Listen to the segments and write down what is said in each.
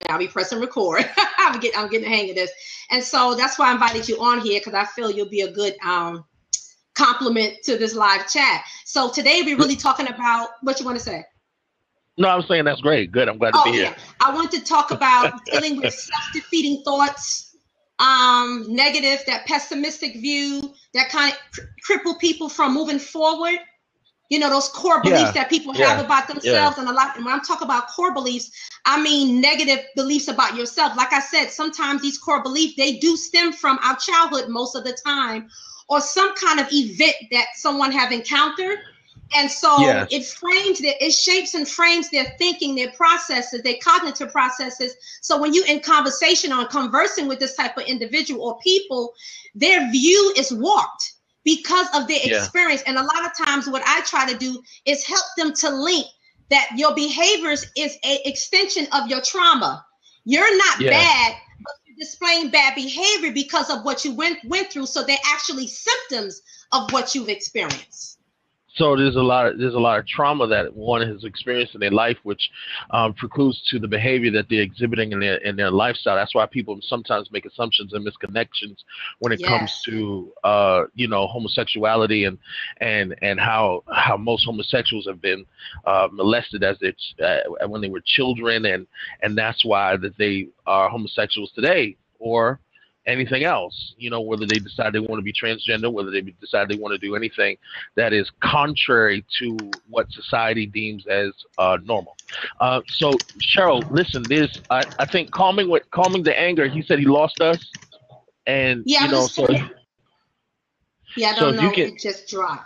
I'll be pressing record. I'm getting the hang of this. And so that's why I invited you on here, because I feel you'll be a good compliment to this live chat. So today we're really talking about what you want to say. No, I was saying that's great. Good. I'm glad to be here. I want to talk about dealing with self-defeating thoughts, negative, that pessimistic view, that kind of cripple people from moving forward. You know, those core beliefs that people have about themselves. And when I'm talking about core beliefs, I mean negative beliefs about yourself. Like I said, sometimes these core beliefs, they do stem from our childhood most of the time, or some kind of event that someone have encountered. And so it shapes and frames their thinking, their processes, their cognitive processes. So when you're in conversation or conversing with this type of individual or people, their view is warped because of their experience. And a lot of times what I try to do is help them to link that your behaviors is an extension of your trauma. You're not bad, but you're displaying bad behavior because of what you went through. So they're actually symptoms of what you've experienced. So there's a lot of trauma that one has experienced in their life, which precludes to the behavior that they're exhibiting in their lifestyle. That's why people sometimes make assumptions and misconnections when it comes to homosexuality and how most homosexuals have been molested as when they were children, and that's why that they are homosexuals today, or anything else, whether they decide they want to be transgender, whether they decide they want to do anything that is contrary to what society deems as normal. So Cheryl, listen, I think calming the anger. He said he lost us, and I don't know. It just dropped.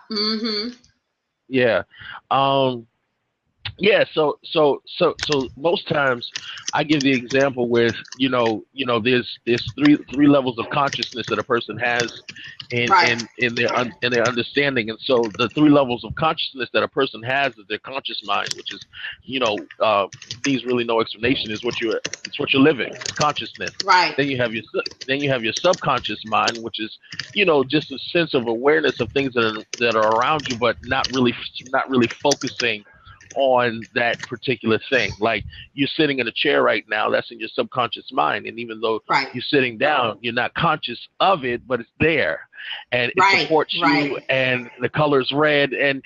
So most times I give the example with there's three levels of consciousness that a person has in their understanding, and so the three levels of consciousness that a person has is their conscious mind, which is needs really no explanation. It's what you're living. It's consciousness. Right. Then you have your subconscious mind, which is just a sense of awareness of things that are around you, but not really focusing on that particular thing. Like you're sitting in a chair right now, that's in your subconscious mind, and even though you're sitting down, you're not conscious of it, but it's there, and it supports you, and the color's red, and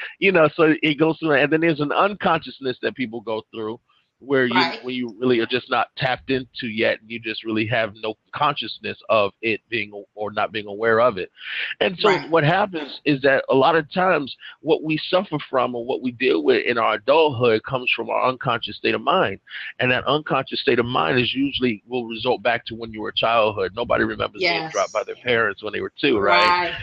so it goes through. And then there's an unconsciousness that people go through where you really are just not tapped into yet, and you just really have no consciousness of it being or not being aware of it. And so what happens is that a lot of times what we suffer from or what we deal with in our adulthood comes from our unconscious state of mind, and that unconscious state of mind will result back to when you were a childhood. Nobody remembers being dropped by their parents when they were 2, right?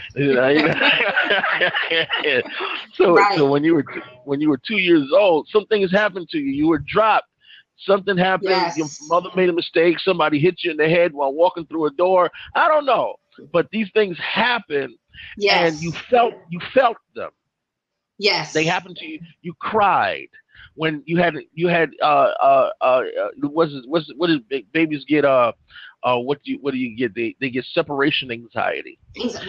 So when you were 2 years old, something has happened to you. You were dropped. Something happened. Your mother made a mistake. Somebody hit you in the head while walking through a door. I don't know, but these things happen, and you felt them. Yes, they happened to you. You cried when you had what does babies get? What do you get? They get separation anxiety.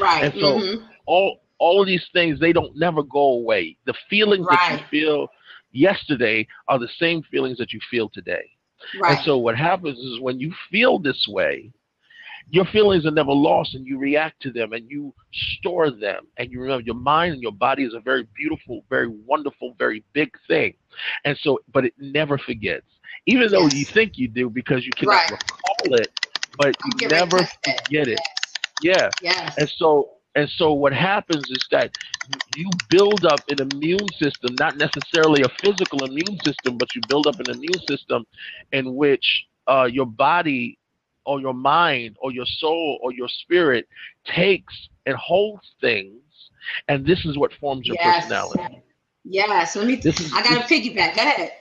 Right. And so all of these things, they don't never go away. The feelings that you feel yesterday are the same feelings that you feel today. And so what happens is when you feel this way, your feelings are never lost, and you react to them, and you store them, and you remember your mind and your body is a very beautiful, very wonderful, very big thing. And so, but it never forgets, even though you think you do, because you cannot recall it, but you never forget it. And so what happens is that you build up an immune system, not necessarily a physical immune system, but you build up an immune system in which your body or your mind or your soul or your spirit takes and holds things, and this is what forms your personality. Yes. I got to piggyback. Go ahead.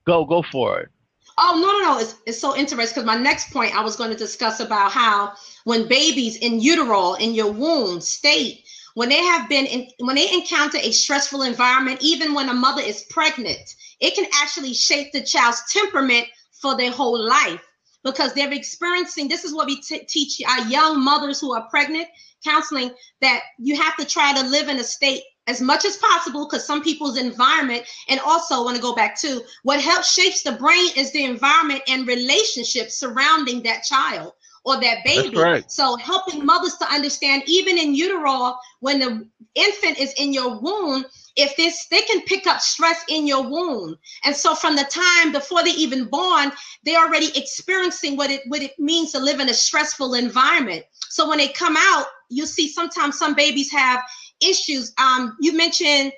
Go for it. Oh, no. It's so interesting, because my next point I was going to discuss about how when babies in utero, in your womb state, when they encounter a stressful environment, even when a mother is pregnant, it can actually shape the child's temperament for their whole life, because they're experiencing, this is what we teach our young mothers who are pregnant, counseling, that you have to try to live in a state as much as possible, because some people's environment, and also I want to go back to what helps shapes the brain is the environment and relationships surrounding that child or that baby. So helping mothers to understand, even in utero, when the infant is in your womb, if they can pick up stress in your womb. And so from the time before they even born, they're already experiencing what it means to live in a stressful environment. So when they come out, you see sometimes some babies have issues. You mentioned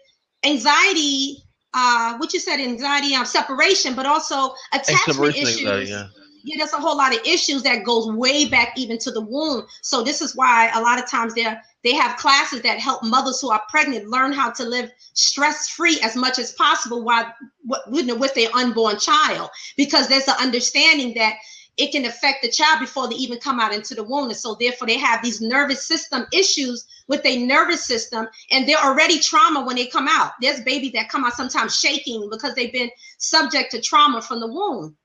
anxiety, what you said, anxiety, separation, but also attachment issues. Yeah, there's a whole lot of issues that goes way back even to the womb. So this is why a lot of times they have classes that help mothers who are pregnant learn how to live stress-free as much as possible with their unborn child, because there's an understanding that it can affect the child before they even come out into the womb. And so therefore they have these nervous system issues with their nervous system, and they're already trauma when they come out. There's babies that come out sometimes shaking because they've been subject to trauma from the womb.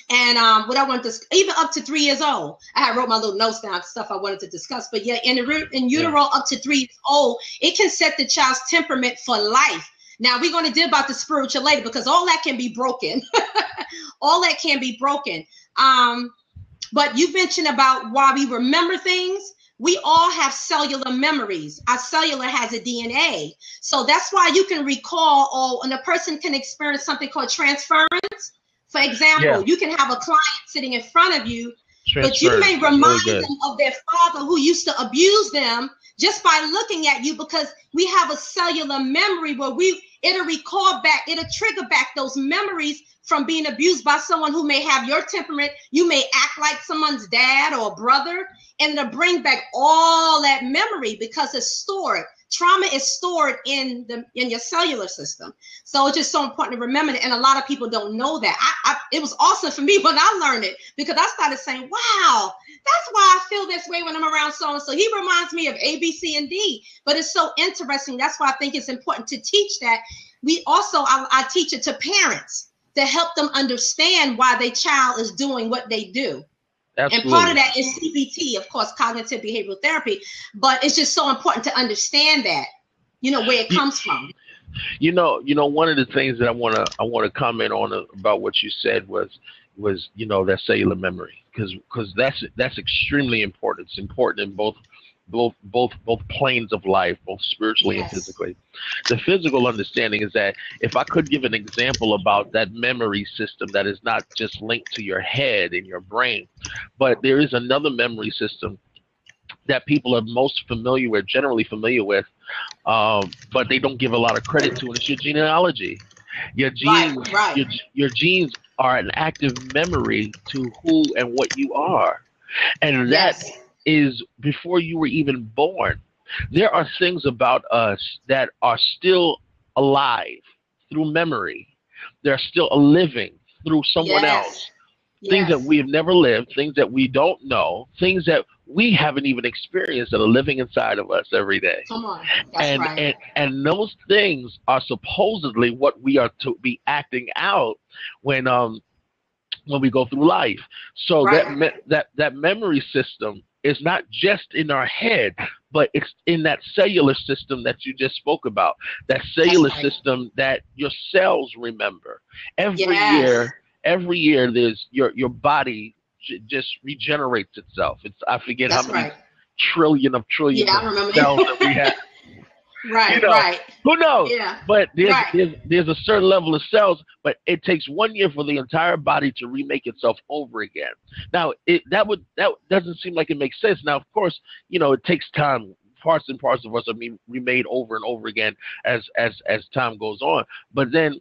And what I wanted to, even up to 3 years old, I wrote my little notes down, stuff I wanted to discuss. But yeah, in utero up to 3 years old, it can set the child's temperament for life. Now we're going to deal about the spiritual later, because all that can be broken. All that can be broken. But you mentioned about why we remember things. We all have cellular memories. Our cellular has a DNA. So that's why you can recall, and a person can experience something called transference. For example, you can have a client sitting in front of you, but you may remind them of their father who used to abuse them just by looking at you, because we have a cellular memory where it'll recall back, it'll trigger back those memories from being abused by someone who may have your temperament. You may act like someone's dad or brother, and it'll bring back all that memory because it's stored. Trauma is stored in your cellular system. So it's just so important to remember it. And a lot of people don't know that. It was awesome for me when I learned it, because I started saying, wow, that's why I feel this way when I'm around so-and-so. He reminds me of A, B, C, and D. But it's so interesting. That's why I think it's important to teach that. We also, I teach it to parents to help them understand why their child is doing what they do. Absolutely. And part of that is CBT, of course, cognitive behavioral therapy. But it's just so important to understand that, where it comes from. One of the things that I want to comment on about what you said was that cellular memory, because that's extremely important. It's important in both planes of life, both spiritually and physically. The physical understanding is that if I could give an example about that memory system that is not just linked to your head and your brain, but there is another memory system that people are generally familiar with, but they don't give a lot of credit to, and it's your genealogy. Your genes, your genes are an active memory to who and what you are, and that is before you were even born. There are things about us that are still alive through memory. They're still living through someone else. Things that we have never lived, things that we don't know, things that we haven't even experienced that are living inside of us every day. Come on. That's right. And those things are supposedly what we are to be acting out when we go through life. So that memory system is not just in our head, but it's in that cellular system that you just spoke about, that cellular system that your cells remember. Every year there's your body just regenerates itself. I forget how many trillions of cells that we have. Who knows? Yeah. But there's a certain level of cells, but it takes 1 year for the entire body to remake itself over again. Now, that doesn't seem like it makes sense. Now, of course, it takes time. Parts and parts of us are being remade over and over again as time goes on. But then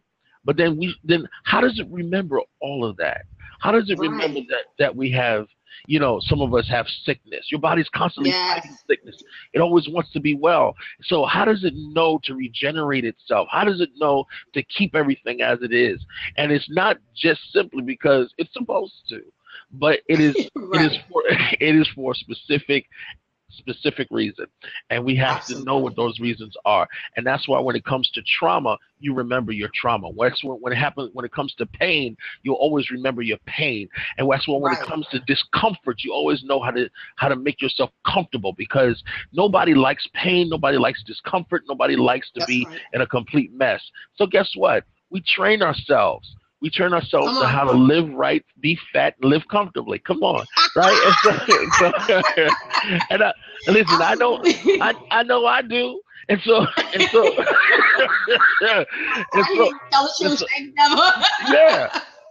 how does it remember all of that? How does it remember that we have, some of us have sickness? Your body's constantly fighting sickness. It always wants to be well. So how does it know to regenerate itself? How does it know to keep everything as it is? And it's not just simply because it's supposed to, but it is it is for specific specific reason, and we have to know what those reasons are. And that's why when it comes to trauma, you remember your trauma. That's when it happens. When it comes to pain, you'll always remember your pain. And that's why when it comes to discomfort, you always know how to make yourself comfortable, because nobody likes pain, nobody likes discomfort, nobody likes to be in a complete mess. So guess what? We train ourselves. We train ourselves to how to live right, be fat, and live comfortably. Come on, right? And listen, I know I do. And so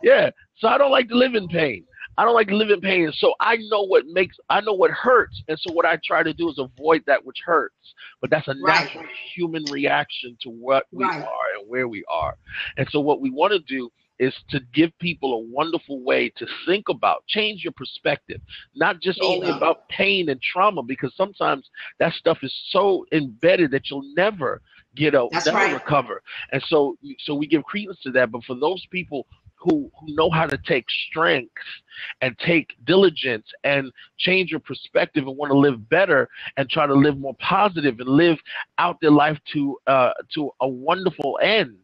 yeah. So I don't like to live in pain. So I know what hurts. And so what I try to do is avoid that which hurts. But that's a natural human reaction to what we are and where we are. And so what we want to do is to give people a wonderful way to think about, change your perspective, not just only about pain and trauma, because sometimes that stuff is so embedded that you'll never recover. And so we give credence to that. But for those people who know how to take strength and take diligence and change your perspective and want to live better and try to live more positive and live out their life to a wonderful end,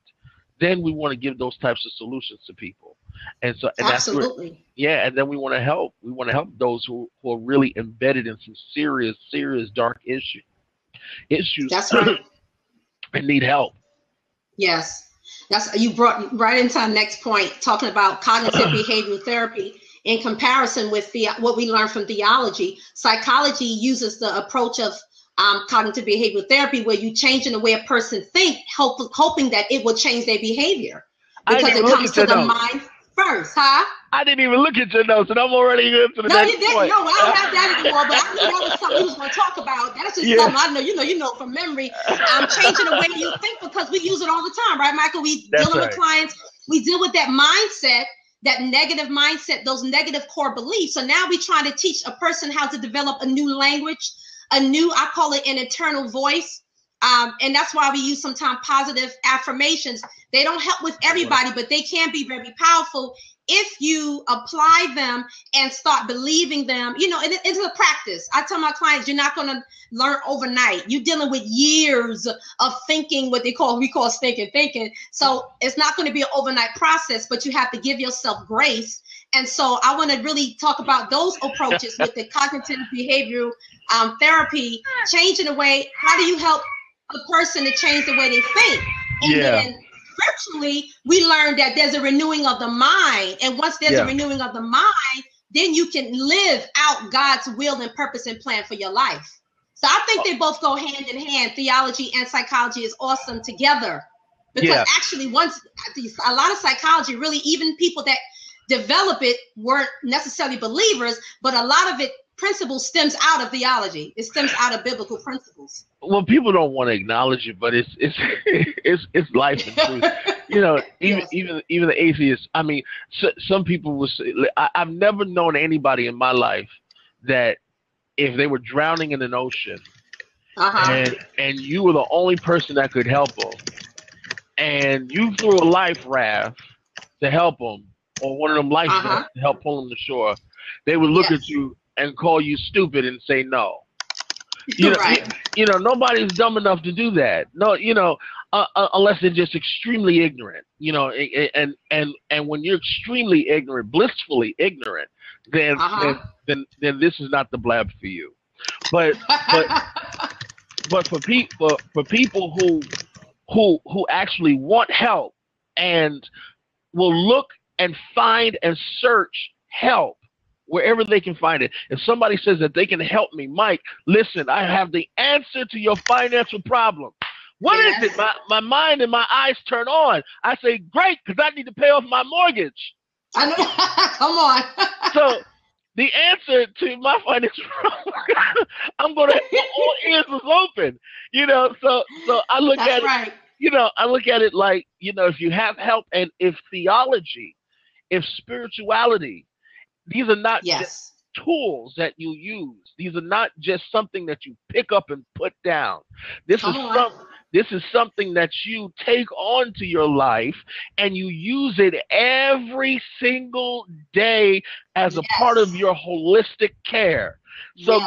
then we want to give those types of solutions to people. And so, and absolutely. And then we want to help. We want to help those who are really embedded in some serious dark issues. That's right. And need help. Yes. You brought right into our next point, talking about cognitive behavioral therapy in comparison with what we learned from theology. Psychology uses the approach of cognitive behavioral therapy, where you changing the way a person thinks, hoping that it will change their behavior, because it comes to the mind first, huh? I didn't even look at your notes, and I'm already into the next point. No, I don't have that anymore, but I knew that was something we was going to talk about. That's just something I know, you know from memory. Changing the way you think, because we use it all the time, right, Michael? We dealing with clients, we deal with that mindset, that negative mindset, those negative core beliefs. So now we're trying to teach a person how to develop a new language, I call it an internal voice. And that's why we use sometimes positive affirmations. They don't help with everybody, but they can be very powerful if you apply them and start believing them, into the practice. I tell my clients, you're not going to learn overnight. You're dealing with years of thinking, we call stinking thinking. So it's not going to be an overnight process, but you have to give yourself grace. And so I want to really talk about those approaches with the cognitive behavioral therapy, changing the way, how do you help a person to change the way they think? And then virtually, we learned that there's a renewing of the mind. And once there's a renewing of the mind, then you can live out God's will and purpose and plan for your life. So I think they both go hand in hand. Theology and psychology is awesome together. Because actually, a lot of psychology, really, even people that develop it weren't necessarily believers, but a lot of it principle stems out of theology. It stems out of biblical principles. Well, people don't want to acknowledge it, but it's life and truth. Even the atheists. I mean, some people will say, I've never known anybody in my life that if they were drowning in an ocean and you were the only person that could help them, and you threw a life raft to help them, or one of them life rafts to help pull them to shore, they would look at you and call you stupid and say no. Nobody's dumb enough to do that. No, unless they're just extremely ignorant. And when you're extremely ignorant, blissfully ignorant, then this is not the blab for you. But for people who actually want help and will look and find and search help wherever they can find it. If somebody says that they can help me, Mike, listen, I have the answer to your financial problem. What is it? My mind and my eyes turn on. I say, great, because I need to pay off my mortgage. I know. Come on. So the answer to my financial problem, I'm going to have all ears was open. So I look at it. I look at it like, if you have help, and if theology, if spirituality, these are not just tools that you use. These are not just something that you pick up and put down. This is something that you take onto your life and you use it every single day as a part of your holistic care. So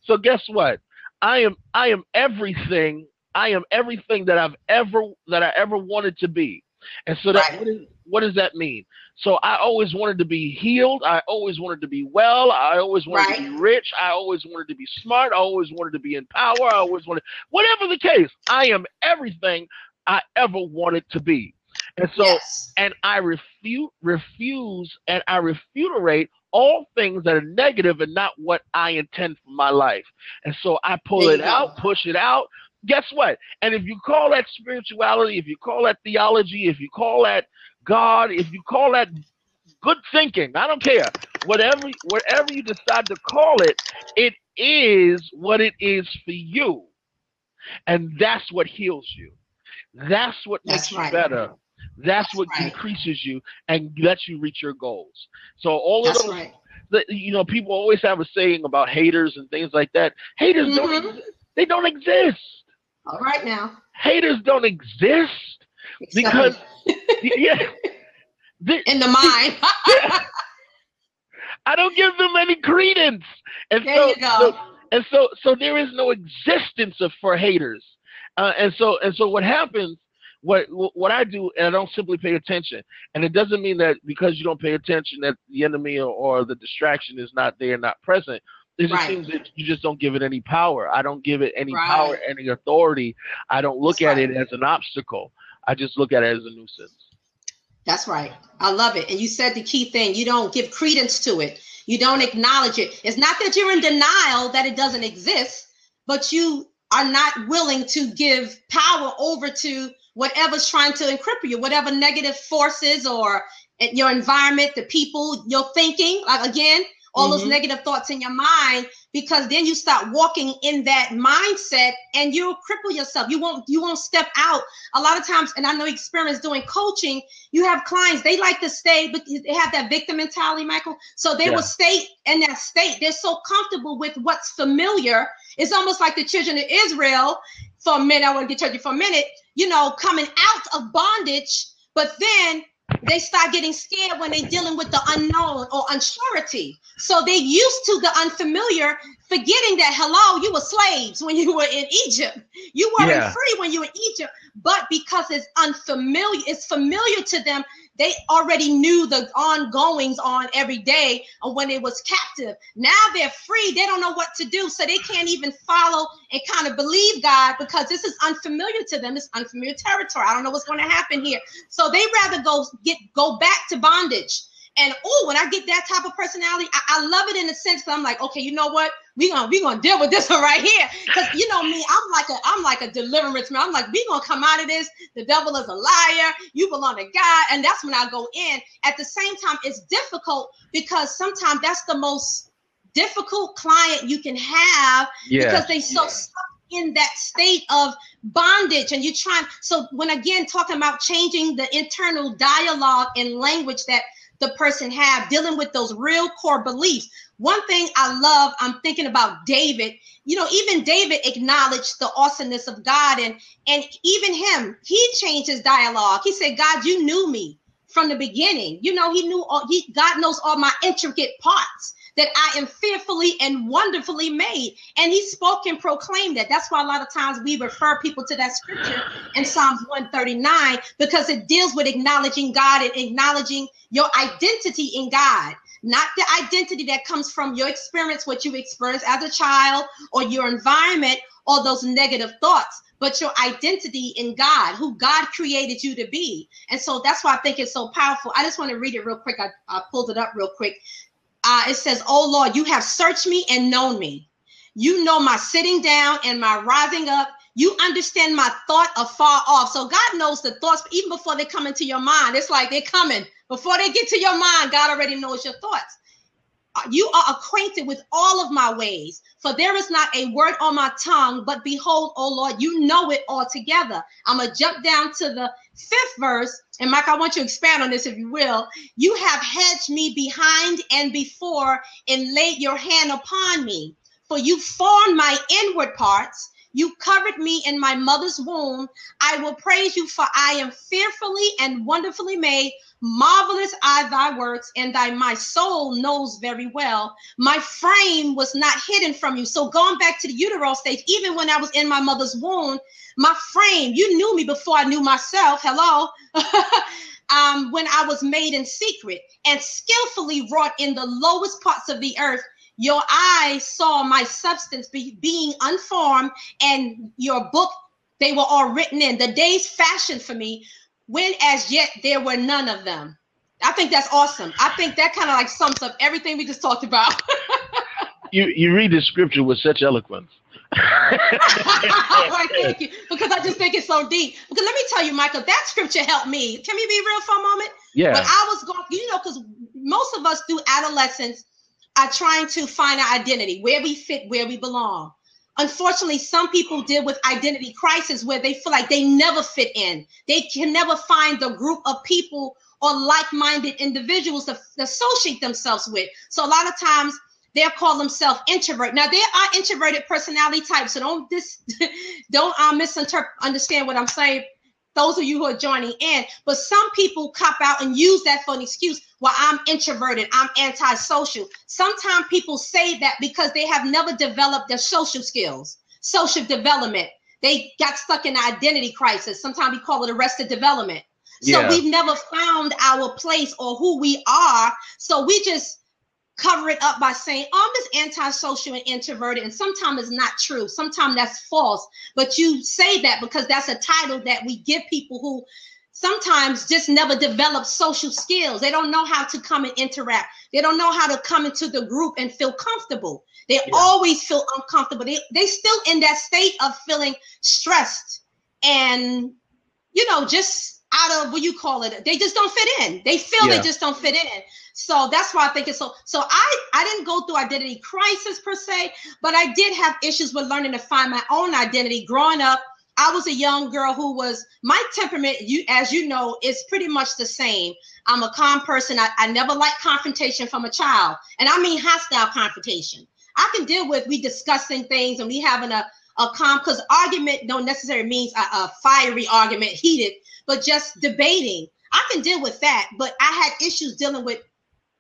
So guess what? I am everything. I am everything that I ever wanted to be. And so that what does that mean? So I always wanted to be healed. I always wanted to be well. I always wanted to be rich. I always wanted to be smart. I always wanted to be in power. I always wanted, whatever the case, I am everything I ever wanted to be. And so, and I refuse, and I refuterate all things that are negative and not what I intend for my life. And so I pull it out, push it out. Guess what? And if you call that spirituality, if you call that theology, if you call that God, if you call that good thinking, I don't care. Whatever you decide to call it, it is what it is for you. And that's what heals you. That's what makes you better. That's what increases you and lets you reach your goals. So all of those, you know, people always have a saying about haters and things like that. Haters they don't exist. All right now. Haters don't exist because in the mind. I don't give them any credence. And there you go. So there is no existence for haters. And so what happens, what I do, and I don't simply pay attention. And it doesn't mean that because you don't pay attention that the enemy or the distraction is not there, not present. It just seems that you just don't give it any power. I don't give it any power, any authority. I don't look at it as an obstacle. I just look at it as a nuisance. That's right. I love it. And you said the key thing. You don't give credence to it. You don't acknowledge it. It's not that you're in denial that it doesn't exist, but you are not willing to give power over to whatever's trying to encrypt you, whatever negative forces or your environment, the people, your thinking, like again, all those negative thoughts in your mind, because then you start walking in that mindset and you'll cripple yourself. You won't step out. A lot of times, and I know experience doing coaching, you have clients, they like to stay, but they have that victim mentality, Michael. So they will stay in that state. They're so comfortable with what's familiar. It's almost like the children of Israel for a minute. I want to get to you for a minute, you know, coming out of bondage, but then they start getting scared when they're dealing with the unknown or unsurety. So they used to the unfamiliar, forgetting that, hello, you were slaves when you were in Egypt. You weren't free when you were in Egypt. But because it's unfamiliar, it's familiar to them, they already knew the ongoings on every day of when they was captive. Now they're free. They don't know what to do. So they can't even follow and kind of believe God because this is unfamiliar to them. It's unfamiliar territory. I don't know what's going to happen here. So they rather go back to bondage. And when I get that type of personality, I love it in a sense because I'm like, okay, you know what? We gonna deal with this one right here. Because you know me, I'm like a deliverance man. I'm like, we gonna come out of this. The devil is a liar. You belong to God. And that's when I go in. At the same time, it's difficult because sometimes that's the most difficult client you can have because they so stuck in that state of bondage. And you're trying. So when again talking about changing the internal dialogue and language that the person have, dealing with those real core beliefs. One thing I love, I'm thinking about David. You know, even David acknowledged the awesomeness of God, and even him, he changed his dialogue. He said, God, you knew me from the beginning. You know, God knows all my intricate parts, that I am fearfully and wonderfully made. And he spoke and proclaimed that. That's why a lot of times we refer people to that scripture in Psalms 139, because it deals with acknowledging God and acknowledging your identity in God, not the identity that comes from your experience, what you experienced as a child or your environment or those negative thoughts, but your identity in God, who God created you to be. And so that's why I think it's so powerful. I just want to read it real quick. I pulled it up real quick. It says, oh Lord, you have searched me and known me. You know my sitting down and my rising up. You understand my thought afar off. So God knows the thoughts even before they come into your mind. It's like they're coming. Before they get to your mind, God already knows your thoughts. You are acquainted with all of my ways, for there is not a word on my tongue, but behold, oh Lord, you know it all together. I'm going to jump down to the 5th verse. And Mike, I want you to expand on this, if you will. You have hedged me behind and before and laid your hand upon me. For you formed my inward parts. You covered me in my mother's womb. I will praise you, for I am fearfully and wonderfully made. marvelous are thy works, and my soul knows very well. My frame was not hidden from you. So going back to the utero stage, even when I was in my mother's womb, my frame, you knew me before I knew myself. Hello. When I was made in secret and skillfully wrought in the lowest parts of the earth, your eyes saw my substance being unformed, and your book, they were all written in. The days fashioned for me, when as yet there were none of them. I think that's awesome. I think that kind of like sums up everything we just talked about. You read the scripture with such eloquence. Right, thank you. Because I just think it's so deep. Because let me tell you, Michael, that scripture helped me. Can we be real for a moment? Yeah. When I was going, because most of us through adolescence are trying to find our identity, where we fit, where we belong. Unfortunately, some people deal with identity crisis where they feel like they never fit in. They can never find the group of people or like-minded individuals to associate themselves with. So a lot of times they'll call themselves introvert. Now, there are introverted personality types, so don't misunderstand what I'm saying, those of you who are joining in. But some people cop out and use that for an excuse. Well, I'm introverted, I'm antisocial. Sometimes people say that because they have never developed their social skills, social development. They got stuck in an identity crisis. Sometimes we call it arrested development. So we've never found our place or who we are. So we just cover it up by saying, oh, I'm just antisocial and introverted. And sometimes it's not true. Sometimes that's false. But you say that because that's a title that we give people who sometimes just never develop social skills. They don't know how to come and interact. They don't know how to come into the group and feel comfortable. They always feel uncomfortable. They still in that state of feeling stressed and, just out of what you call it. They just don't fit in. They feel they just don't fit in. So that's why I think it's so I didn't go through identity crisis per se, but I did have issues with learning to find my own identity. Growing up, I was a young girl my temperament, as you know, is pretty much the same. I'm a calm person. I never liked confrontation from a child. And I mean hostile confrontation. I can deal with we discussing things and we having a calm, because argument don't necessarily mean a fiery argument, heated, but just debating. I can deal with that, but I had issues dealing with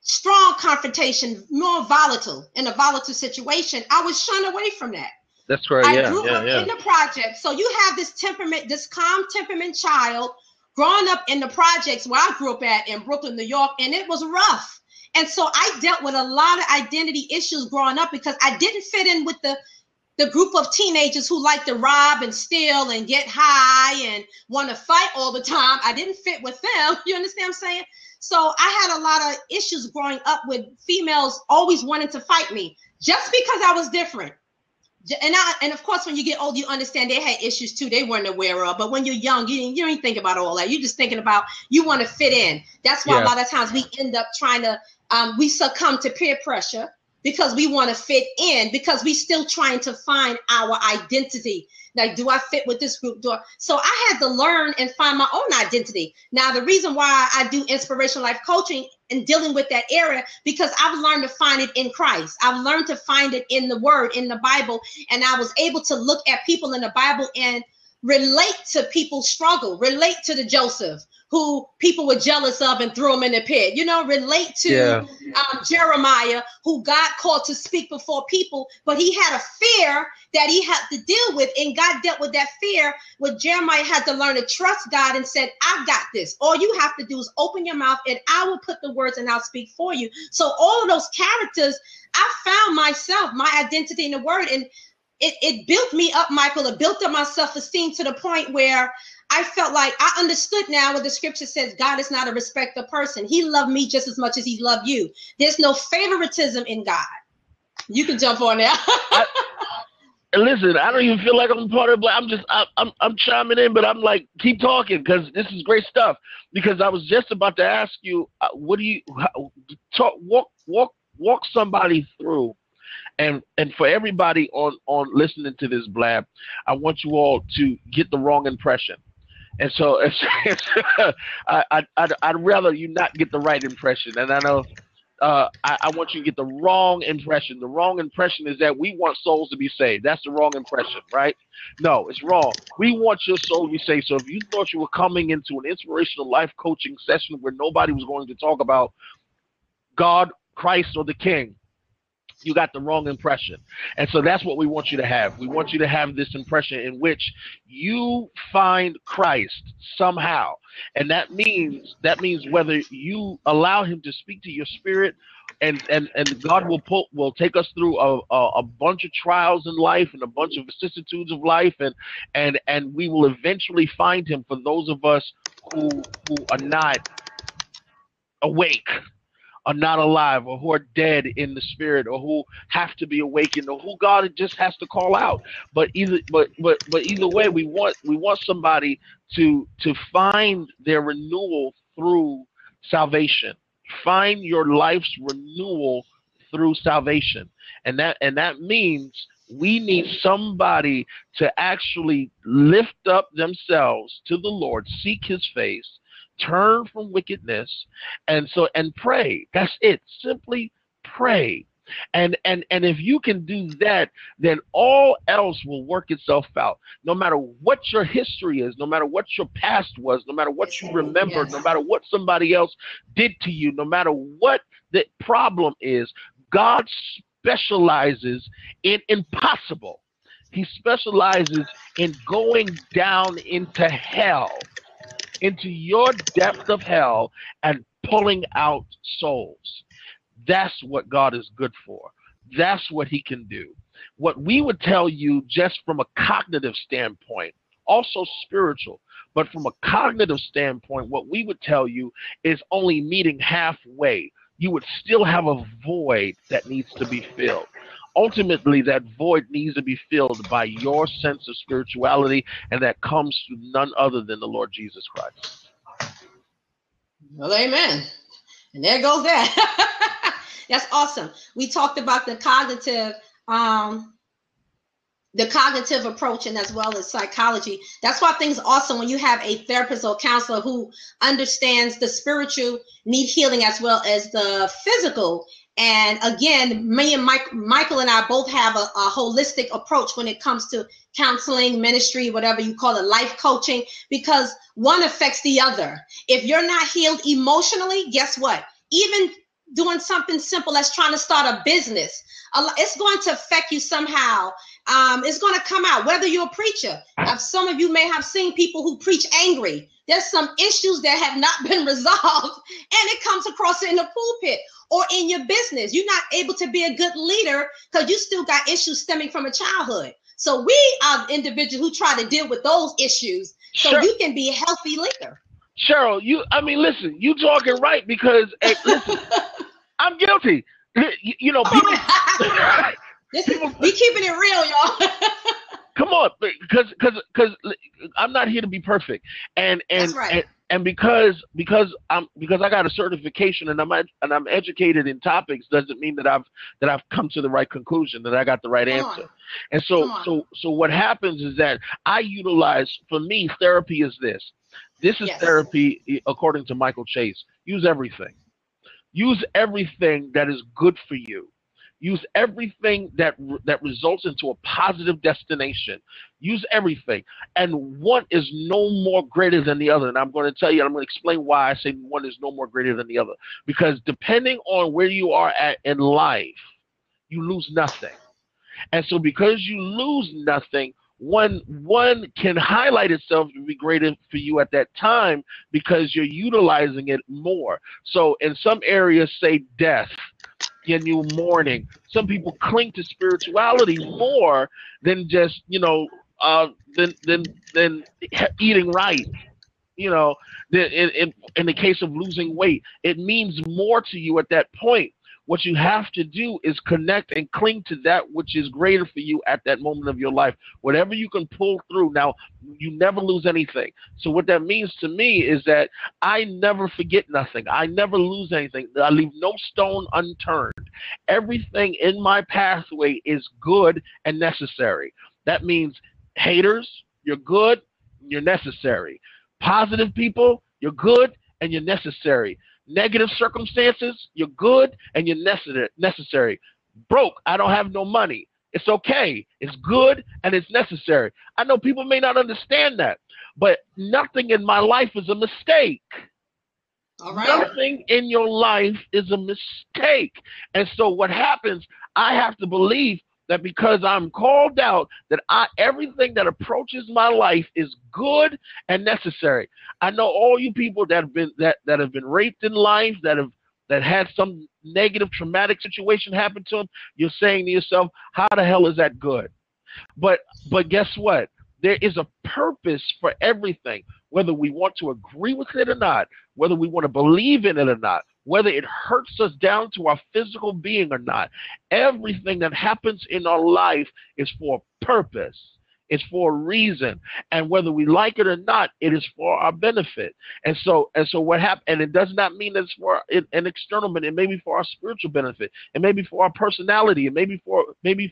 strong confrontation, more volatile, in a volatile situation. I was shunned away from that. That's right. I grew up in the project. So you have this temperament, this calm temperament child growing up in the projects where I grew up at in Brooklyn, New York, and it was rough. And so I dealt with a lot of identity issues growing up because I didn't fit in with the group of teenagers who like to rob and steal and get high and want to fight all the time. I didn't fit with them. You understand what I'm saying? So I had a lot of issues growing up with females always wanting to fight me just because I was different. And of course, when you get old, you understand they had issues too they weren't aware of. But when you're young, you don't think about all that. You're just thinking about you want to fit in. That's why a lot of times we end up trying to, we succumb to peer pressure because we want to fit in, because we still trying to find our identity. Like, do I fit with this group? So I had to learn and find my own identity. Now, the reason why I do inspirational life coaching and dealing with that area, because I've learned to find it in Christ. I've learned to find it in the word, in the Bible. And I was able to look at people in the Bible and relate to people's struggle, relate to the Joseph, who people were jealous of and threw him in the pit, relate to Jeremiah, who God called to speak before people, but he had a fear that he had to deal with, and God dealt with that fear. Where Jeremiah had to learn to trust God and said, I've got this. All you have to do is open your mouth and I will put the words and I'll speak for you. So all of those characters, I found myself, my identity in the word, and it built me up, Michael. It built up my self-esteem to the point where I felt like I understood now what the scripture says. God is not a respecter of person. He loved me just as much as he loved you. There's no favoritism in God. You can jump on there. Listen, I don't even feel like I'm part of it. I'm chiming in, but I'm like, keep talking, because this is great stuff. Because I was just about to ask you, walk somebody through. And for everybody on listening to this blab, I want you all to get the wrong impression. And so I'd rather you not get the right impression. And I know I want you to get the wrong impression. The wrong impression is that we want souls to be saved. That's the wrong impression, right? No, it's wrong. We want your soul to be saved. So if you thought you were coming into an inspirational life coaching session where nobody was going to talk about God, Christ, or the King, you got the wrong impression. And so that's what we want you to have. We want you to have this impression in which you find Christ somehow. And that means whether you allow him to speak to your spirit, and God will take us through a bunch of trials in life and a bunch of vicissitudes of life, and we will eventually find him for those of us who are not awake, are not alive, or who are dead in the spirit, or who have to be awakened, or who God just has to call out. But either way, we want somebody to find their renewal through salvation. Find your life's renewal through salvation, and that means we need somebody to actually lift up themselves to the Lord, seek his face, turn from wickedness, and pray. That's it. Simply pray. And if you can do that, then all else will work itself out. No matter what your history is, no matter what your past was, no matter what you remember, no matter what somebody else did to you, no matter what the problem is, God specializes in impossible. He specializes in going down into hell, into your depth of hell, and pulling out souls. That's what God is good for. That's what he can do. What we would tell you, just from a cognitive standpoint, also spiritual, but from a cognitive standpoint, what we would tell you is only meeting halfway. You would still have a void that needs to be filled. Ultimately, that void needs to be filled by your sense of spirituality, and that comes through none other than the Lord Jesus Christ. Well, amen. And there goes that. That's awesome. We talked about the cognitive approach, and as well as psychology. That's why things are awesome when you have a therapist or counselor who understands the spiritual need healing as well as the physical. And again, me and Michael and I both have a holistic approach when it comes to counseling, ministry, whatever you call it, life coaching, because one affects the other. If you're not healed emotionally, guess what? Even doing something simple as trying to start a business, it's going to affect you somehow. It's going to come out, whether you're a preacher. Some of you may have seen people who preach angry. There's some issues that have not been resolved, and it comes across in the pulpit or in your business. You're not able to be a good leader because you still got issues stemming from a childhood. So we are individuals who try to deal with those issues so you can be a healthy leader. Cheryl, listen, you talking right, because hey, listen, I'm guilty. You know, people, we keeping it real, y'all. Come on, because I'm not here to be perfect, and that's right. and because I got a certification and I'm educated in topics doesn't mean that I've come to the right conclusion, that I got the right answer. And so what happens is that I utilize, for me, therapy is this. This is therapy according to Michael Chase. Use everything. Use everything that is good for you. Use everything that results into a positive destination. Use everything. And one is no more greater than the other. And I'm going to tell you, I'm going to explain why I say one is no more greater than the other. Because depending on where you are at in life, you lose nothing. And so because you lose nothing, one can highlight itself to be greater for you at that time because you're utilizing it more. So in some areas, say death, and you mourning. Some people cling to spirituality more than just, than eating right. In the case of losing weight, it means more to you at that point. What you have to do is connect and cling to that which is greater for you at that moment of your life. Whatever you can pull through. Now, you never lose anything. So what that means to me is that I never forget nothing. I never lose anything. I leave no stone unturned. Everything in my pathway is good and necessary. That means haters, you're good, you're necessary. Positive people, you're good and you're necessary. Negative circumstances, you're good and you're necessary. Broke, I don't have no money. It's okay. It's good and it's necessary. I know people may not understand that, but nothing in my life is a mistake. All right. Nothing in your life is a mistake. And so what happens, I have to believe that because I'm called out, that everything that approaches my life is good and necessary. I know all you people that have been raped in life, that had some negative traumatic situation happen to them, you're saying to yourself, how the hell is that good? But guess what? There is a purpose for everything, whether we want to agree with it or not, whether we want to believe in it or not, whether it hurts us down to our physical being or not. Everything that happens in our life is for a purpose. It's for a reason. And whether we like it or not, it is for our benefit. And so what happens, and it does not mean that it's for an external benefit. It may be for our spiritual benefit. It may be for our personality. It may be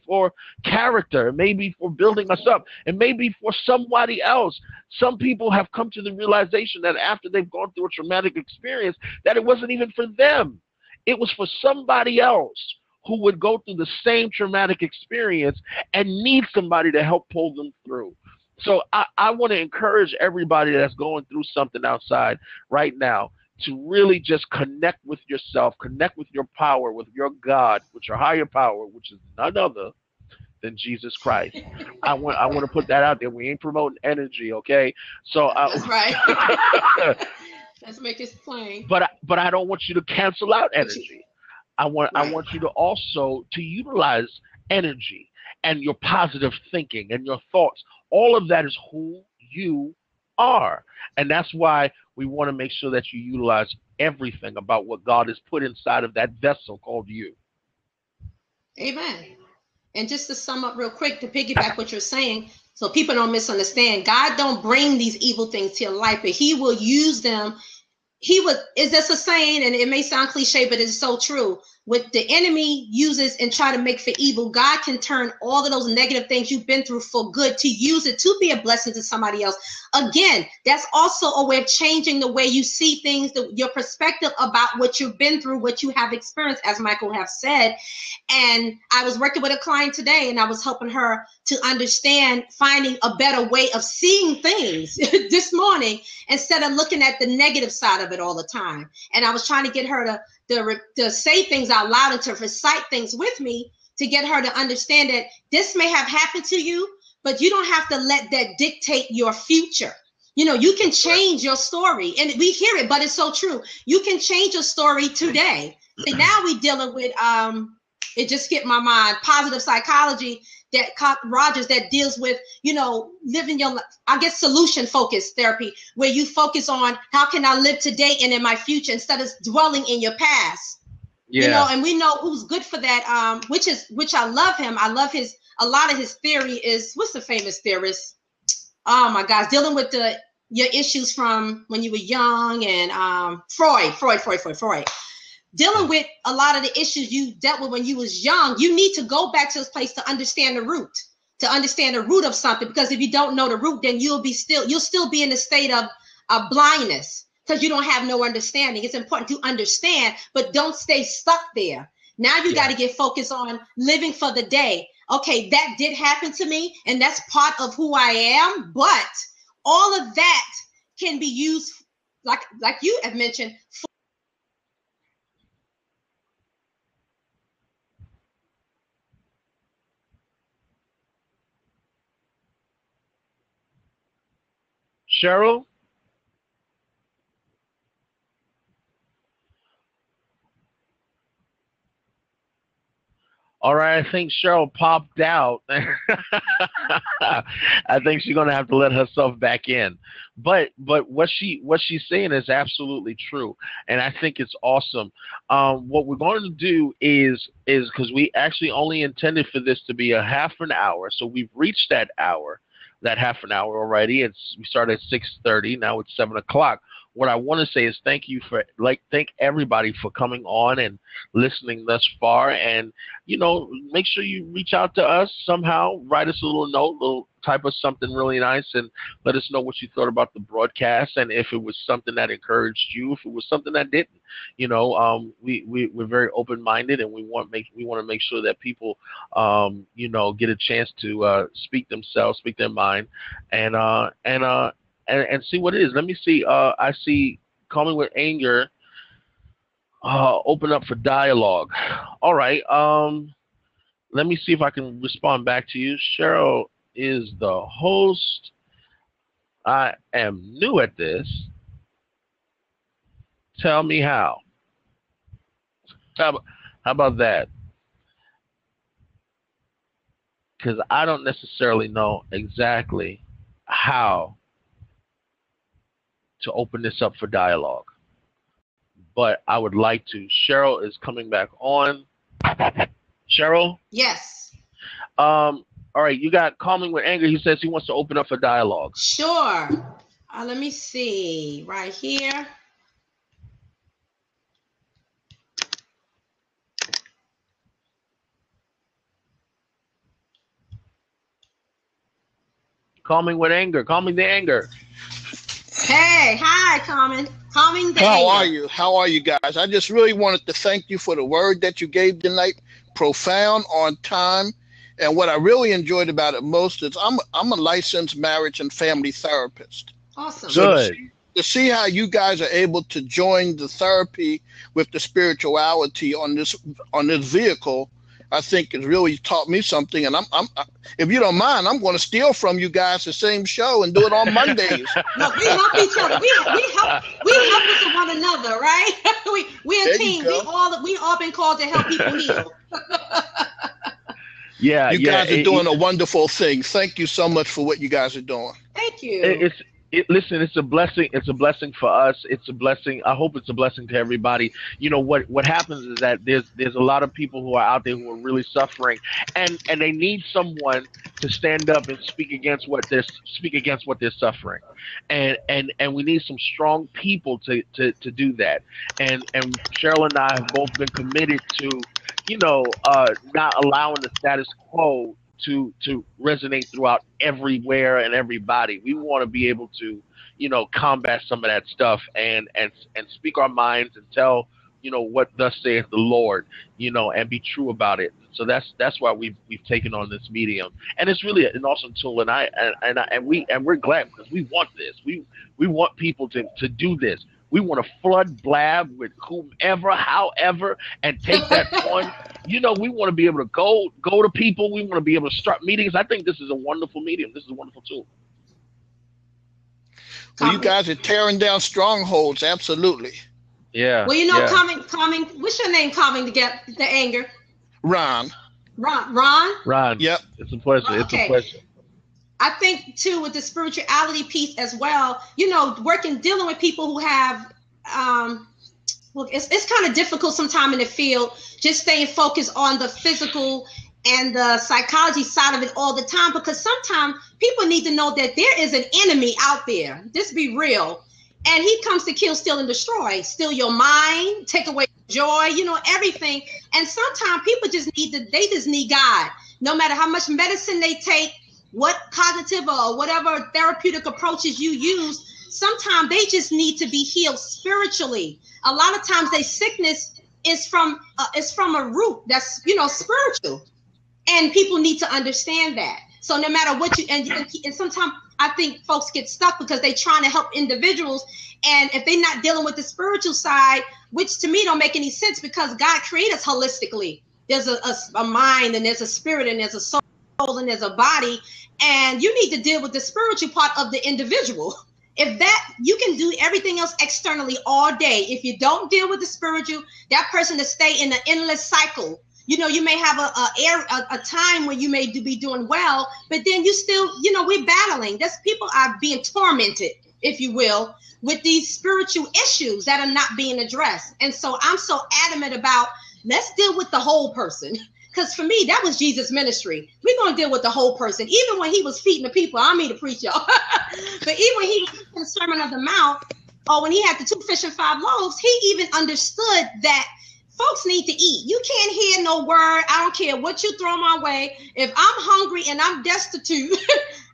for character. It may be for building us up. It may be for somebody else. Some people have come to the realization that after they've gone through a traumatic experience, that it wasn't even for them. It was for somebody else who would go through the same traumatic experience and need somebody to help pull them through. So I want to encourage everybody that's going through something outside right now to really just connect with yourself, connect with your power, with your God, with your higher power, which is none other than Jesus Christ. I want to put that out there. We ain't promoting energy, okay? So that's right. Let's make this plain. But I don't want you to cancel out energy. I want you to also to utilize energy and your positive thinking and your thoughts. All of that is who you are. And that's why we want to make sure that you utilize everything about what God has put inside of that vessel called you. Amen. And just to sum up real quick, to piggyback what you're saying, so people don't misunderstand, God don't bring these evil things to your life, but he will use them. Is this a saying? And it may sound cliche, but it's so true. What the enemy uses and try to make for evil, God can turn all of those negative things you've been through for good, to use it to be a blessing to somebody else. Again, that's also a way of changing the way you see things, your perspective about what you've been through, what you have experienced, as Michael have said. And I was working with a client today, and I was helping her to understand finding a better way of seeing things this morning, instead of looking at the negative side of it all the time. And I was trying to get her to say things out loud and to recite things with me, to get her to understand that this may have happened to you, but you don't have to let that dictate your future. You know, you can change your story, and we hear it, but it's so true. You can change your story today. See, now we dealing with, it just skipped my mind, positive psychology, that Rogers, that deals with, you know, living your, I guess, solution focused therapy, where you focus on how can I live today and in my future, instead of dwelling in your past. Yeah. You know, and we know who's good for that, which I love him. I love a lot of his theory is, what's the famous theorist? Oh my gosh, dealing with your issues from when you were young, and Freud. Dealing with a lot of the issues you dealt with when you was young, you need to go back to this place to understand the root, of something. Because if you don't know the root, then you'll still be in a state of blindness, because you don't have no understanding. It's important to understand, but don't stay stuck there. Now you got to get focused on living for the day. Okay, that did happen to me, and that's part of who I am. But all of that can be used, like you have mentioned. Cheryl? All right, I think Cheryl popped out. I think she's gonna have to let herself back in. But what she's saying is absolutely true, and I think it's awesome. What we're going to do is because we actually only intended for this to be a half an hour, so we've reached that half an hour already. We started at 6:30. Now it's 7 o'clock. what I want to say is thank everybody for coming on and listening thus far. And, make sure you reach out to us somehow, write us a little note, type us something really nice, and let us know what you thought about the broadcast, and if it was something that encouraged you, if it was something that didn't. We're very open-minded, and we want to make sure that people, get a chance to speak themselves, speak their mind, and see what it is. Let me see. I see Calming with Anger. Open up for dialogue. All right. Let me see if I can respond back to you. Cheryl is the host. I am new at this. Tell me how. How about that? Because I don't necessarily know exactly how to open this up for dialogue, but I would like to. Cheryl is coming back on. Cheryl? Yes. All right, you got Calming with Anger. He says he wants to open up for dialogue. Sure. Let me see. Right here. Calming with Anger. Calming the Anger. Hey, hi, Calming the How Anger. are you? How are you guys? I just really wanted to thank you for the word that you gave tonight. Profound, on time. And what I really enjoyed about it most is I'm a licensed marriage and family therapist. Awesome. Good. To see how you guys are able to join the therapy with the spirituality on this vehicle, I think it really taught me something. And I'm if you don't mind, I'm going to steal from you guys the same show and do it on Mondays. Look, we help each other. We help one another, right? we're a team. We all been called to help people heal. Yeah, you guys are doing a wonderful thing. Thank you so much for what you guys are doing. Thank you. Listen, it's a blessing. It's a blessing for us. It's a blessing. I hope it's a blessing to everybody. What happens is that there's a lot of people who are out there who are really suffering, and they need someone to stand up and speak against what they're suffering, and we need some strong people to do that. And Cheryl and I have both been committed to, not allowing the status quo to resonate throughout everywhere and everybody. We want to be able to, combat some of that stuff and speak our minds and tell, what thus saith the Lord, and be true about it. So that's why we've taken on this medium, and it's really an awesome tool. And we're glad, because we want this. We want people to do this. We want to flood blab with whomever, however, and take that on. We want to be able to go to people. We want to be able to start meetings. I think this is a wonderful medium. This is a wonderful tool. Well, you guys are tearing down strongholds. Absolutely. Yeah. Well, calming. What's your name? Calming to get the anger. Ron. Ron. Yep. It's a pleasure. Okay. It's a pleasure. I think too, with the spirituality piece as well, dealing with people who have, it's kind of difficult sometimes in the field, just staying focused on the physical and the psychology side of it all the time, because sometimes people need to know that there is an enemy out there. Just be real. And he comes to kill, steal, and destroy, steal your mind, take away joy, everything. And sometimes people just need God. No matter how much medicine they take, what cognitive or whatever therapeutic approaches you use, sometimes they just need to be healed spiritually. A lot of times their sickness is from a root that's, spiritual. And people need to understand that. So no matter what and sometimes I think folks get stuck because they're trying to help individuals. And if they're not dealing with the spiritual side, which to me don't make any sense, because God created us holistically. There's a mind, and there's a spirit, and there's a soul, and there's a body. And you need to deal with the spiritual part of the individual. If that, you can do everything else externally all day. If you don't deal with the spiritual, that person to stay in an endless cycle. You may have a time when you may be doing well, but then you still, we're battling. People are being tormented, if you will, with these spiritual issues that are not being addressed. And so I'm so adamant about, let's deal with the whole person. Because for me, that was Jesus' ministry. We're going to deal with the whole person. Even when he was feeding the people, I mean to preach, y'all. But even when he was in the Sermon of the Mount, or when he had the 2 fish and 5 loaves, he even understood that folks need to eat. You can't hear no word. I don't care what you throw my way. If I'm hungry and I'm destitute,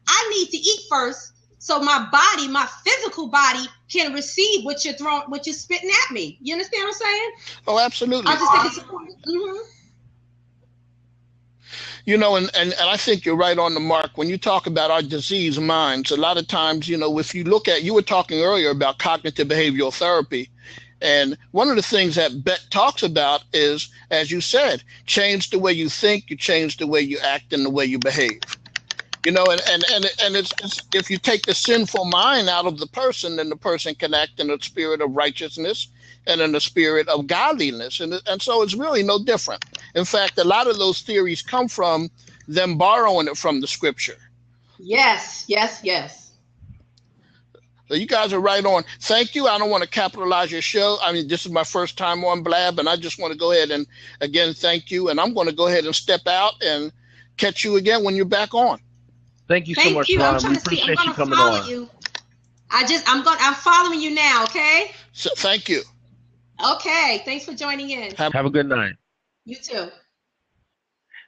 I need to eat first, so my body, my physical body, can receive what you're throwing, what you're spitting at me. You understand what I'm saying? Oh, absolutely. I just think it's important. You know, and I think you're right on the mark when you talk about our diseased minds. A lot of times, you know, if you look at, you were talking earlier about cognitive behavioral therapy. And one of the things that Bet talks about is, as you said, change the way you think, you change the way you act and the way you behave. You know, and it's if you take the sinful mind out of the person, then the person can act in a spirit of righteousness and in a spirit of godliness. And so it's really no different. In fact, a lot of those theories come from them borrowing it from the scripture. Yes, yes, yes. So you guys are right on. Thank you. I don't want to capitalize your show. I mean, this is my first time on Blab, and I just want to go ahead and, again, thank you. And I'm going to go ahead and step out and catch you again when you're back on. Thank you so much, Ron. We appreciate you coming on. You. I'm following you now, okay? So thank you. Okay. Thanks for joining in. Have a good night. You too.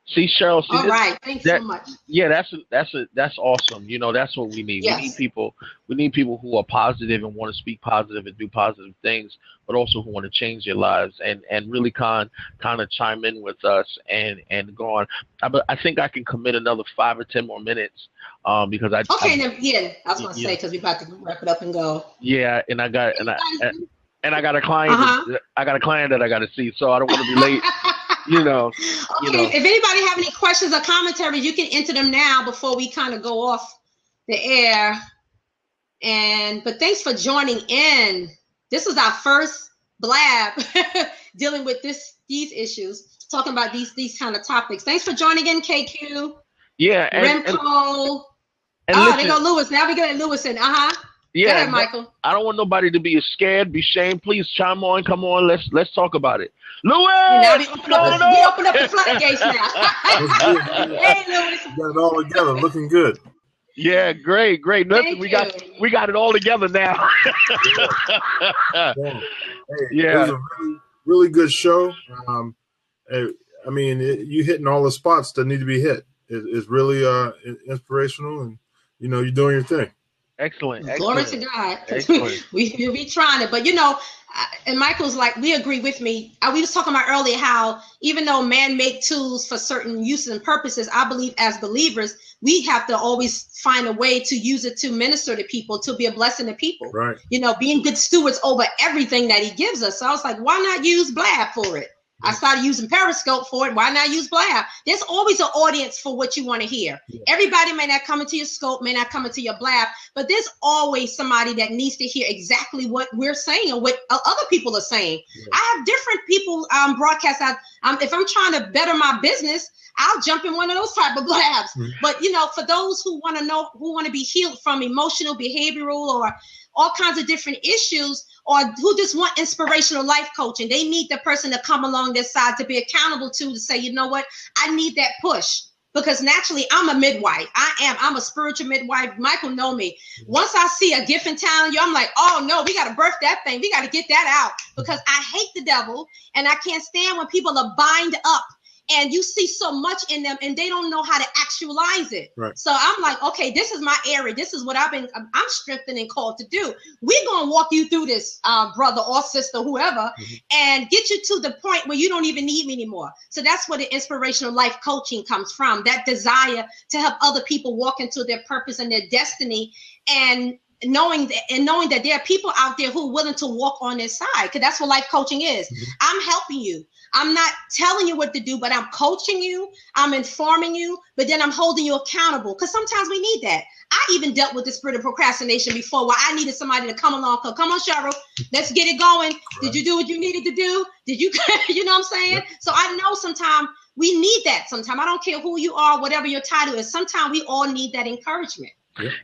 See, Cheryl. All right. Thanks so much. Yeah, that's awesome. You know, that's what we need. Yes. We need people who are positive and want to speak positive and do positive things, but also who want to change their lives and really kind of chime in with us and go on. I think I can commit another 5 or 10 more minutes because I was going to say, because we're about to wrap it up and go. Yeah, and I got a client. I got a client that I got to see, so I don't want to be late. You know. Okay. If anybody have any questions or commentary, you can enter them now before we kind of go off the air. But thanks for joining in. This is our first Blab dealing with these issues, talking about these kind of topics. Thanks for joining in, KQ. Yeah. Remco. There go Lewis. Now we get Lewis in. Yeah, go ahead, Michael. I don't want nobody to be scared, be shamed. Please chime on, come on, let's talk about it. Lewis! Now we open up the floodgates now. Hey, Lewis. We got it all together, looking good. Yeah, great. Nothing. We got it all together now. Hey, it was a really good show. I mean, you hitting all the spots that need to be hit. It's really inspirational, and you're doing your thing. Excellent. Glory to God. Excellent. we be trying it, but and Michael's like, we agree with me. We was talking about earlier how even though man make tools for certain uses and purposes, I believe as believers, we have to always find a way to use it to minister to people, to be a blessing to people. Right. Being good stewards over everything that he gives us. So I was like, why not use Blab for it? I started using Periscope for it. Why not use Blab? There's always an audience for what you want to hear. Yeah. Everybody may not come into your scope, may not come into your Blab, but there's always somebody that needs to hear exactly what we're saying and what other people are saying. Yeah. I have different people broadcast out. If I'm trying to better my business, I'll jump in one of those type of Blabs. Mm-hmm. But, for those who want to know, who want to be healed from emotional, behavioral, or all kinds of different issues, or who just want inspirational life coaching, they need the person to come along their side to be accountable to say, you know what, I need that push. Because naturally, I'm a midwife. I'm a spiritual midwife. Michael know me. Once I see a gift and talent, I'm like, oh no, we got to birth that thing. We got to get that out, because I hate the devil, and I can't stand when people are bind up and you see so much in them and they don't know how to actualize it. Right. So I'm like, okay, this is my area. This is what I'm strengthened and called to do. We're going to walk you through this, brother or sister, whoever, and get you to the point where you don't even need me anymore. So that's where the inspirational life coaching comes from, that desire to help other people walk into their purpose and their destiny, and knowing that there are people out there who are willing to walk on their side, because that's what life coaching is. I'm helping you. I'm not telling you what to do, but I'm coaching you. I'm informing you, but then I'm holding you accountable, because sometimes we need that. I even dealt with the spirit of procrastination before, where I needed somebody to come along. Come on, Cheryl, let's get it going. Right. Did you do what you needed to do? Did you, you know what I'm saying? Yep. So I know sometimes we need that. Sometimes I don't care who you are, whatever your title is. Sometimes we all need that encouragement.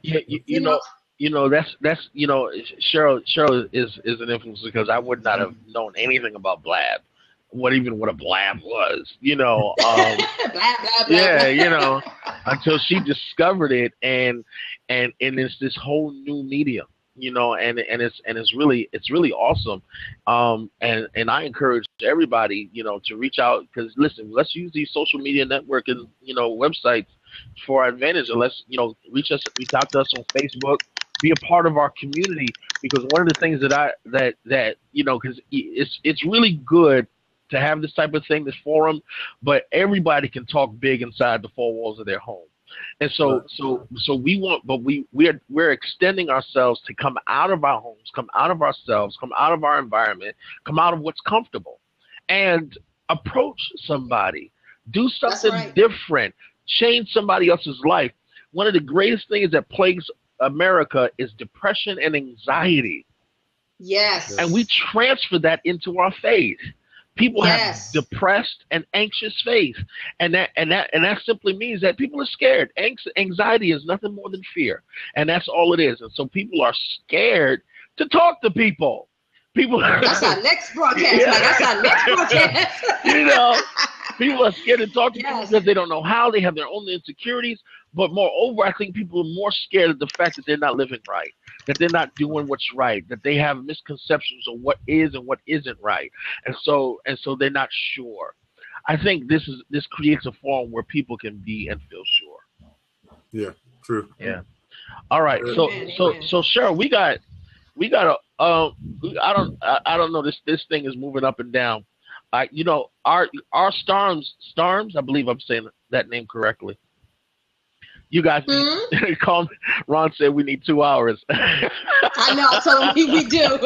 Yeah, you know. That's Cheryl is an influence, because I would not have known anything about Blab, what a Blab was, blah, blah, blah, yeah, until she discovered it, and it's this whole new medium, you know, and it's really awesome. And I encourage everybody, you know, to reach out, because listen, let's use these social media network and, you know, websites for our advantage, and let's, you know, reach out to us on Facebook, be a part of our community, because one of the things that you know, because it's really good to have this type of thing, this forum, but everybody can talk big inside the four walls of their home. And so we want, but we're extending ourselves to come out of our homes, come out of ourselves, come out of our environment, come out of what's comfortable, and approach somebody, do something different, change somebody else's life. One of the greatest things that plagues America is depression and anxiety. Yes. And we transfer that into our faith. People have depressed and anxious faith, and that simply means that people are scared. Anxiety is nothing more than fear, and that's all it is. And so people are scared to talk to people. That's our next broadcast. Yeah. That's our next broadcast. You know, people are scared to talk to people because they don't know how. They have their own insecurities. But moreover, I think people are more scared of the fact that they're not living right, that they're not doing what's right, that they have misconceptions of what is and what isn't right. And so they're not sure. I think this creates a forum where people can be and feel sure. Yeah, true. Yeah. All right. So Cheryl, we got I don't know, this thing is moving up and down. You know, our Starms, I believe I'm saying that name correctly. You guys call me. Ron said we need 2 hours. I know. I told him we do.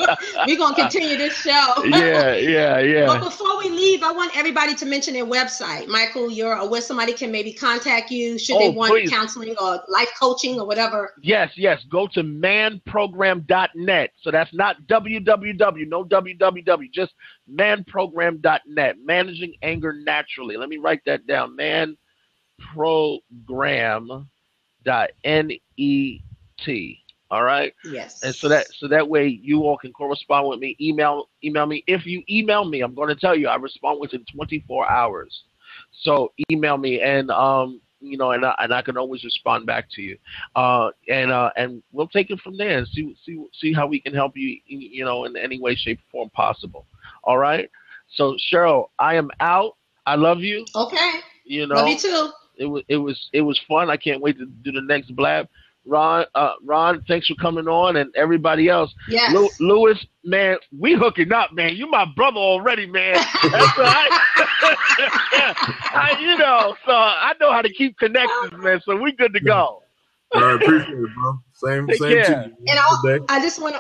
We're going to continue this show. Yeah. But before we leave, I want everybody to mention their website. Michael, where somebody can maybe contact you should they want counseling or life coaching or whatever. Yes. Go to manprogram.net. So that's not www, no www, just manprogram.net. Managing anger naturally. Let me write that down. Manprogram.net. All right. Yes. And so that way you all can correspond with me. Email me. If you email me, I'm going to tell you I respond within 24 hours. So email me, and you know, and I can always respond back to you. And we'll take it from there and see how we can help you, you know, in any way, shape, or form possible. All right. So Cheryl, I am out. I love you. Okay. You know. Love you too. It was fun. I can't wait to do the next blab. Ron, thanks for coming on, and everybody else. Yes. Lewis, man, we hooking up, man. You my brother already, man. That's right. You know, so I know how to keep connections, man. So we good to go. I appreciate it, bro. Same to you. And I just want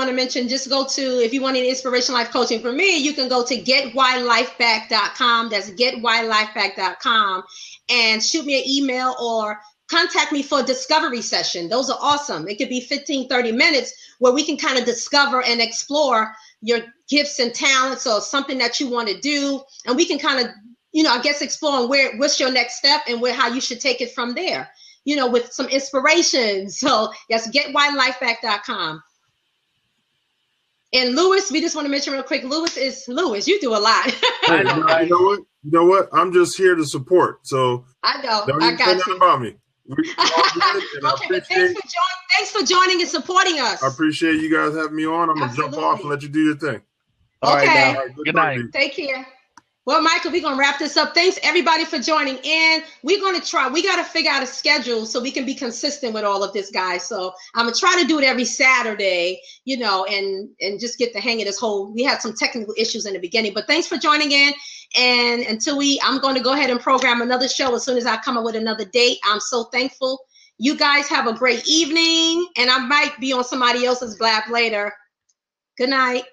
to mention, just go to, if you want any inspirational life coaching from me, you can go to getwhylifeback.com. That's getwhylifeback.com, and shoot me an email or contact me for a discovery session. Those are awesome. It could be 15, 30 minutes where we can kind of discover and explore your gifts and talents or something that you want to do. And we can kind of, you know, I guess explore what's your next step and how you should take it from there, you know, with some inspiration. So yes, getwhylifeback.com. And Lewis, we just want to mention real quick, Lewis, you do a lot. You know what? I'm just here to support. So I know. Don't I got you. About me. Okay, thanks for joining and supporting us. I appreciate you guys having me on. I'm going to jump off and let you do your thing. All okay. Right, good night. Take care. Well, Michael, we're going to wrap this up. Thanks, everybody, for joining in. We're going to try. We got to figure out a schedule so we can be consistent with all of this, guys. So I'm going to try to do it every Saturday, you know, and just get the hang of this whole. We had some technical issues in the beginning, but thanks for joining in. And I'm going to go ahead and program another show as soon as I come up with another date. I'm so thankful. You guys have a great evening, and I might be on somebody else's blab later. Good night.